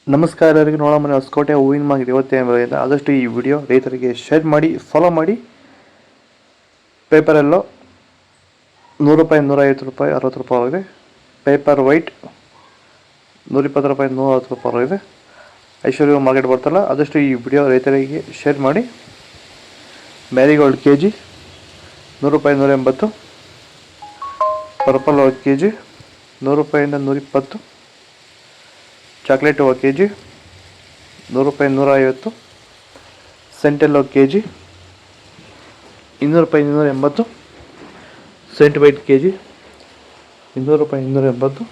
ನಮಸ್ಕಾರ ಎಲ್ಲರಿಗೂ. ನೋಡೋ ಮನೆ ಹೊಸಕೋಟೆ ಹೂವಿನ ಮಾರ್ಕೆಟ್ ಇವತ್ತೇನು ಆದಷ್ಟು ಈ ವಿಡಿಯೋ ರೈತರಿಗೆ ಶೇರ್ ಮಾಡಿ, ಫಾಲೋ ಮಾಡಿ. ಪೇಪರೆಲ್ಲೋ ₹100, ₹150, ₹60 ಆಗಿದೆ. ಪೇಪರ್ ವೈಟ್ ₹120, ₹160 ಆಗಿದೆ. ಐಶ್ವರ್ಯ ಮಾರ್ಕೆಟ್ ಬರ್ತಲ್ಲ, ಆದಷ್ಟು ಈ ವಿಡಿಯೋ ರೈತರಿಗೆ ಶೇರ್ ಮಾಡಿ. Marigold KG ₹100, ₹180. Purple KG ₹100, ₹120. Chocolate ಹೂವು ಕೆಜಿ ₹100, ₹150. ಸೆಂಟೆಲ್ಲೋ ಕೆಜಿ ₹200, ₹280. ಸೆಂಟ್ ವೈಟ್ ಕೆಜಿ ₹200, ₹280.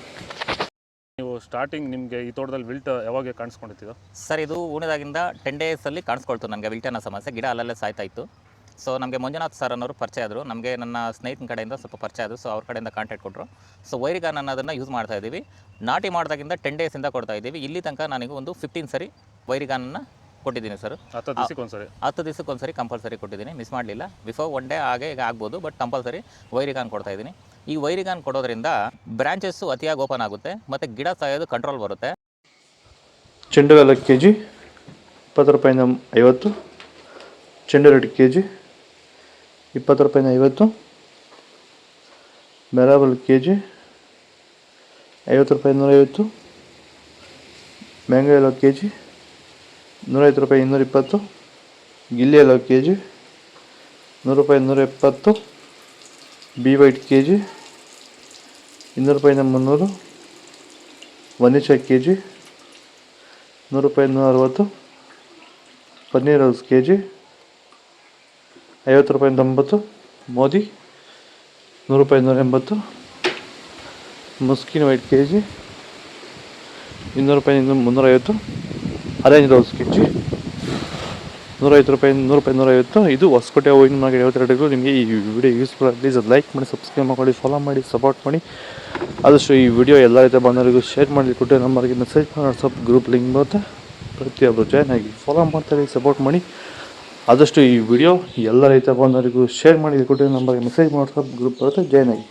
ನೀವು ಸ್ಟಾರ್ಟಿಂಗ್ ನಿಮಗೆ ಈ ತೋಟದಲ್ಲಿ ವಿಲ್ಟ್ ಯಾವಾಗ ಕಾಣಿಸ್ಕೊಂಡಿದ್ದೀರಾ ಸರ್? ಇದು ಉಣಿದಾಗಿಂದ 10 ಡೇಸಲ್ಲಿ ಕಾಣಿಸ್ಕೊಳ್ತು ನನಗೆ ವಿಲ್ಟನ ಸಮಸ್ಯೆ. ಗಿಡ ಅಲ್ಲಲ್ಲೇ ಸಾಯ್ತಾ ಇತ್ತು. ಸೊ ನಮಗೆ ಮಂಜುನಾಥ್ ಸರ್ ಅನ್ನೋರು ಪರಿಚಯ ಆದರು, ನಮಗೆ ನನ್ನ ಸ್ನೇಹಿತನ ಕಡೆಯಿಂದ ಸ್ವಲ್ಪ ಪರಿಚಯ ಆದರು. ಸೊ ಅವ್ರ ಕಡೆಯಿಂದ ಕಾಂಟ್ಯಾಕ್ಟ್ ಕೊಟ್ಟರು. ಸೊ ವೈರಿಗಾನ್ ಅನ್ನೋದನ್ನು ಯೂಸ್ ಮಾಡ್ತಾ ಇದ್ದೀವಿ. ನಾಟಿ ಮಾಡಿದಾಗಿಂದ 10 ಡೇಸಿಂದ ಕೊಡ್ತಾ ಇದ್ದೀವಿ. ಇಲ್ಲಿ ತನಕ ನನಗೆ ಒಂದು 15 ಸರಿ ವೈರಿಗಾನನ್ನು ಕೊಟ್ಟಿದ್ದೀನಿ ಸರ್. 10 ದಿವಸಕ್ಕೊಂದ್ಸರಿ ಕಂಪಲ್ಸರಿ ಕೊಟ್ಟಿದ್ದೀನಿ, ಮಿಸ್ ಮಾಡಲಿಲ್ಲ. ಬಿಫೋರ್ 1 ಡೇ ಈಗ ಆಗ್ಬೋದು, ಬಟ್ ಕಂಪಲ್ಸರಿ ವೈರಿಗಾನ್ ಕೊಡ್ತಾ ಇದ್ದೀನಿ. ಈ ವೈರಿಗಾನ್ ಕೊಡೋದ್ರಿಂದ ಬ್ರಾಂಚಸ್ಸು ಅತಿಯಾಗಿ ಓಪನ್ ಆಗುತ್ತೆ ಮತ್ತು ಗಿಡ ಸಾಯೋದು ಕಂಟ್ರೋಲ್ ಬರುತ್ತೆ. ಚೆಂಡು ಕೆಜಿ ₹20, ಚೆಂಡು ರೆಡ್ ಕೆಜಿ ₹20, ₹50. ಮೆರಾಬಲ್ ಕೆಜಿ ₹50, ₹150. Mango yellow KG ₹150, ₹220. ಗಿಲ್ಲಿ ಎಲ್ಲೋ ಕೆಜಿ ₹100, ₹170. ಬಿ ವೈಟ್ ಕೆಜಿ ₹200, ₹300. ವನಿಷಾ ಕೆಜಿ ₹100, ₹160. ಪನ್ನೀರ್ ರೋಸ್ ಕೆಜಿ ₹50, ₹90. ಮೋದಿ ₹100, ₹180. ಮುಸ್ಕಿನ್ white KG ₹200, ₹350. Orange rose KG ₹150, ₹100, ₹150. ಇದು ಹೊಸಕೋಟೆ ಹೂವಿನ ಮಾರ್ಕೆಟ್ 22. ನಿಮಗೆ ಈ ವಿಡಿಯೋ ಯೂಸ್ಫುಲ್ ಆಗಿ ಪ್ಲೀಸ್ ಲೈಕ್ ಮಾಡಿ, ಸಬ್ಸ್ಕ್ರೈಬ್ ಮಾಡಿ, ಫಾಲೋ ಮಾಡಿ, ಸಪೋರ್ಟ್ ಮಾಡಿ. ಆದಷ್ಟು ಈ ವಿಡಿಯೋ ಎಲ್ಲ ರೈತ ಬಂದವರಿಗೂ ಶೇರ್ ಮಾಡಿ, ಕೊಟ್ಟು ನಂಬರ್ಗೆ ಮೆಸೇಜ್ ಮಾಡಿ. ವಾಟ್ಸಪ್ ಗ್ರೂಪ್ ಲಿಂಕ್ ಬರುತ್ತೆ, ಪ್ರತಿಯೊಬ್ಬರು ಜಾಯ್ನ್ ಆಗಿ ಫಾಲೋ ಮಾಡ್ತಾರೆ, ಸಪೋರ್ಟ್ ಮಾಡಿ. ಆದಷ್ಟು ಈ ವಿಡಿಯೋ ಎಲ್ಲ ರೈತ ಬಂದವರಿಗೂ ಶೇರ್ ಮಾಡಿ, ಕೊಟ್ಟು ನಂಬರ್ಗೆ ಮೆಸೇಜ್ ಮಾಡಿ, ವಾಟ್ಸಪ್ ಗ್ರೂಪ್ ಬರುತ್ತೆ, ಜಾಯ್ನ್ ಆಗಿ.